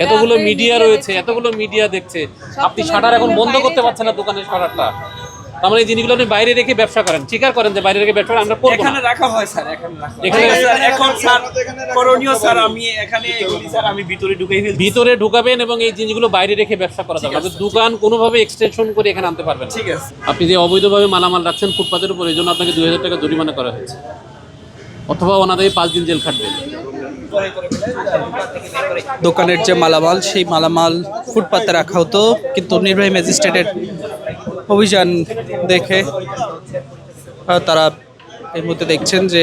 এতগুলো মিডিয়া রয়েছে, এতগুলো মিডিয়া দেখছে, আপনি শাটার এখন বন্ধ করতে পারছেন না দোকানের শাটারটা। তার মানে এই জিনিসগুলো আপনি বাইরে রেখে ব্যবসা করেন, স্বীকার করেন যে বাইরে রেখে ব্যবসা আমরা করব না। এখানে রাখা হয় স্যার, এখানে রাখা হয়। এখানে স্যার এখন স্যার করণীয় স্যার আমি এখানে এগুলি স্যার আমি ভিতরে ঢুকাই ফেলছি। ভিতরে ঢুকাবেন এবং এই জিনিসগুলো বাইরে রেখে ব্যবসা করা যাবে। আপনি দোকান কোনোভাবে এক্সটেনশন করে এখানে আনতে পারবেন না। ঠিক আছে। আপনি যে অবৈধভাবে মালামাল রাখছেন ফুটপাতের উপর, এই জন্য আপনাকে 2000 টাকা জরিমানা করা হয়েছে, অথবা ওনাদের 5 দিন জেল খাটবে। দোকানের যে মালামাল, সেই মালামাল ফুটপাতে রাখা হতো, কিন্তু নির্বাহী ম্যাজিস্ট্রেটের অভিযান দেখে তারা এর মধ্যে দেখছেন যে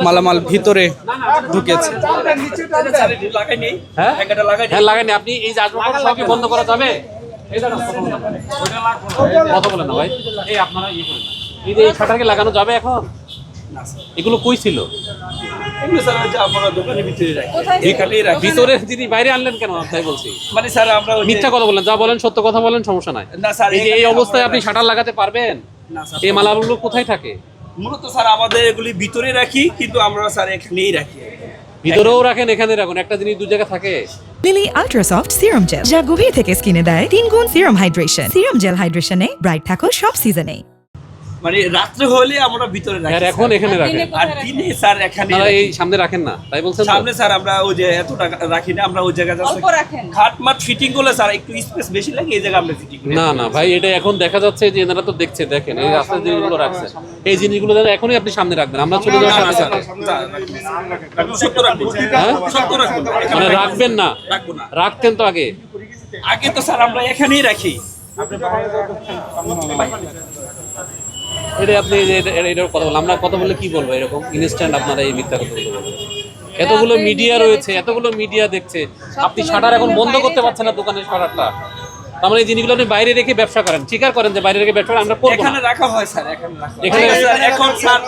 মালামাল ভিতরে ঢুকেছে। হ্যাঁ লাগাইনি। আপনি এই যে আসবাবপত্র সব কি বন্ধ করা যাবে? কথা বলেন না ভাই, এই আপনারা ইয়ে করেন না। এই যে এই শাটারকে লাগানো যাবে এখন? এগুলো কই ছিল? এগুলো স্যার যে আমরা দোকানের ভিতরে রাখি, এখানেই রাখি। ভিতরে যিনি বাইরে আনলেন কেন? তাই বলছি, মানে স্যার আমরা মিথ্যা কথা বলেন, যা বলেন সত্য কথা বলেন, সমস্যা নাই। না স্যার, এই যে এই অবস্থায় আপনি শাটার লাগাতে পারবেন? না স্যার, এই মালামালগুলো কোথায় থাকে? মূলত স্যার আমাদের এগুলি ভিতরে রাখি, কিন্তু আমরা স্যার এখানেই রাখি। ভিতরেও রাখেন, এখানে রাখুন, একটা জিনিস দু জায়গায় থাকে। Lily ultra soft serum gel, যা গভীর থেকে স্কিনে দেয় 3 গুণ সিরাম হাইড্রেশন। সিরাম জেল হাইড্রেশনে ব্রাইট থাকো সব সিজনে। মানে রাত্রে হলে আমরা ভিতরে রাখি, আর এখন এখানে রাখেন, আর দিনে স্যার এখানে এই সামনে রাখেন না, তাই বলছেন? সামনে স্যার আমরা ওই যে এত টাকা রাখি না, আমরা ওই জায়গায় খাট মাট ফিটিং করলে স্যার একটু স্পেস বেশি লাগে, এই জায়গায় আমরা ফিটিং করি। না না ভাই, এটা এখন দেখা যাচ্ছে যে এনারা তো দেখছে, দেখেন এই রাস্তার জিনিসগুলো রাখছে, এই জিনিসগুলো এখনই আপনি সামনে রাখবেন, আমরা চলে যাওয়ার সাথে সাথে। হ্যাঁ? মানে রাখবেন না? রাখবো না। রাখতেন তো আগে তো স্যার আমরা এখানেই রাখি। এটা আপনি এটার কথা বলেন, আমরা কথা বললে কি বলবো? এরকম ইনস্ট্যান্ট আপনারা এই মিথ্যা কথাগুলো বলবেন। এতগুলো মিডিয়া রয়েছে, এতগুলো মিডিয়া দেখছে, আপনি শাটার এখন বন্ধ করতে পারছেন না দোকানের শাটারটা। তার মানে এই জিনিসগুলো আপনি বাইরে রেখে ব্যবসা করেন, স্বীকার করেন যে বাইরে রেখে ব্যবসা আমরা করব না। এখানে রাখা হয় স্যার, এখানে রাখা হয়। এখানে স্যার এখন স্যার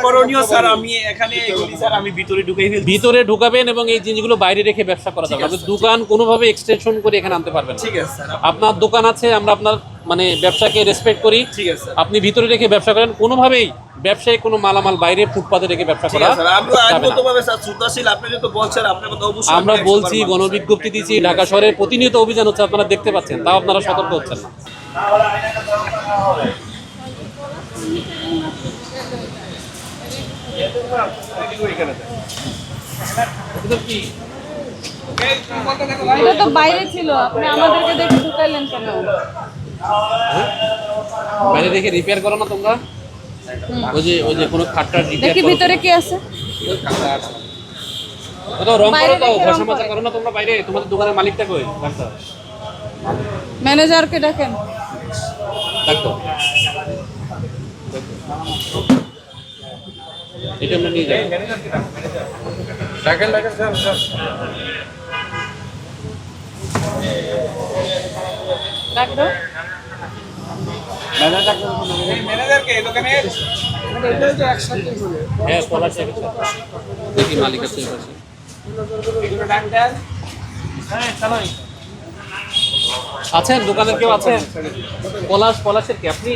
করণীয় স্যার আমি এখানে এগুলি স্যার আমি ভিতরে ঢুকাই ফেলছি। ভিতরে ঢুকাবেন এবং এই জিনিসগুলো বাইরে রেখে ব্যবসা করা যাবে। আপনি দোকান কোনোভাবে এক্সটেনশন করে এখানে আনতে পারবেন না। ঠিক আছে স্যার। আপনার দোকান আছে, আমরা আপনার মানে ব্যবসাকে রেসপেক্ট করি। ঠিক আছে। আপনি ভিতরে রেখে ব্যবসা করেন, কোনোভাবেই ব্যবসায়ী কোনো মালামাল বাইরে ফুটপাতে রেখে ব্যবসা করা যাবে না। আমরা বলছি, গণবিজ্ঞপ্তি দিচ্ছি, ঢাকা শহরের প্রতিনিয়ত অভিযান হচ্ছে, আপনারা দেখতে পাচ্ছেন, তাও আপনারা সতর্ক হচ্ছেন না। এটা তো বাইরে ছিল, আপনি আমাদেরকে দেখে ঢুকাইলেন কেন? বাইরে দেখে রিপেয়ার করো না তোমরা? ওই যে কোনো খাটটার রিপেয়ার দেখি ভিতরে কি আছে। তো রং করো, তো ঘষা মাজা করো না তোমরা বাইরে? তোমাদের দোকানের মালিকটা কই? ডাক্তার ম্যানেজারকে ডাকেন। ডাক্তার এটা আমরা নিয়ে যাই। ডাকেন স্যার। ডাকবো ম্যানেজারকে দোকানে হ্যাঁ, পলাশ দেখি মালিক আছে। আছেন দোকানের কেউ আছেন? পলাশের কি আপনি?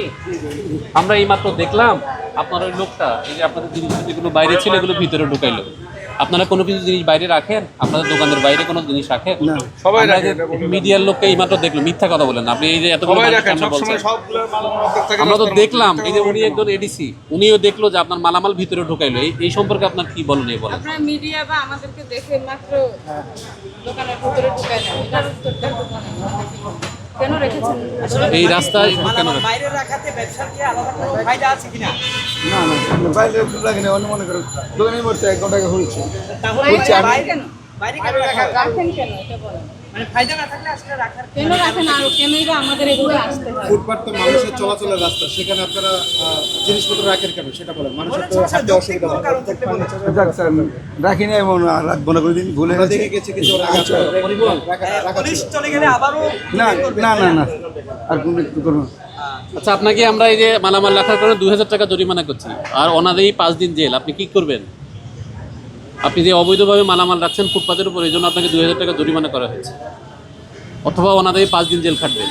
আমরা এইমাত্র দেখলাম আপনার ওই লোকটা, এই যে আপনাদের জিনিস যেগুলো বাইরে ছিল এগুলো ভিতরে ঢুকাইলো। আপনারা কোনো কিছু জিনিস বাইরে রাখেন? আপনাদের দোকানের বাইরে কোনো জিনিস রাখেন? সবাই মিডিয়ার লোককে এইমাত্র দেখলো, মিথ্যা কথা বলেন আপনি। এই যে এতগুলো বলছেন, আমরা তো দেখলাম, এই যে উনি একজন এডিসি, উনিও দেখলো যে আপনার মালামাল ভিতরে ঢুকাইলো। এই সম্পর্কে আপনার কি বলেন? এই বলেন, আপনারা মিডিয়া বা আমাদেরকে দেখে মাত্র দোকানের ভিতরে ঢুকাইলেন, এটার উত্তরটা কেন রেখেছেন? এই রাস্তায় কেন? বাইরে রাখাতে ব্যবসার কি আলাদা কোনো ফায়দা আছে কিনা? না বাইরে রাখেন, অন্য মনে করেন দোকানের মধ্যে 1 ঘন্টা হয়েছে। বাইরে কেন? বাইরে কেন রাখেন কেন এটা বলেন। মানে ফায়দা না থাকলে আসলে রাখার কেন রাখেন? আর কেনই বা আমাদের এগুলো আসতে হয়? ফুটপাত তো মানুষের চলাচলের রাস্তা, সেখানে আপনারা জিনিসপত্র রাখেন কেন সেটা বলেন। মানুষের তো হাঁটতে অসুবিধা হয়। রাখি না এবং রাখবো না করে দিন ভুলে দেখে গেছে কিছু পুলিশ চলে গেলে আবারও না আর কোনো একটু করবো। আচ্ছা, আপনাকে আমরা এই যে মালামাল রাখার কারণে 2000 টাকা জরিমানা করছি, আর অনাদেই 5 দিন জেল। আপনি কি করবেন? আপনি যে অবৈধভাবে মালামাল রাখছেন ফুটপাতের উপর, এই জন্য আপনাকে 2000 টাকা জরিমানা করা হয়েছে, অথবা ওনাদের 5 দিন জেল খাটবেন।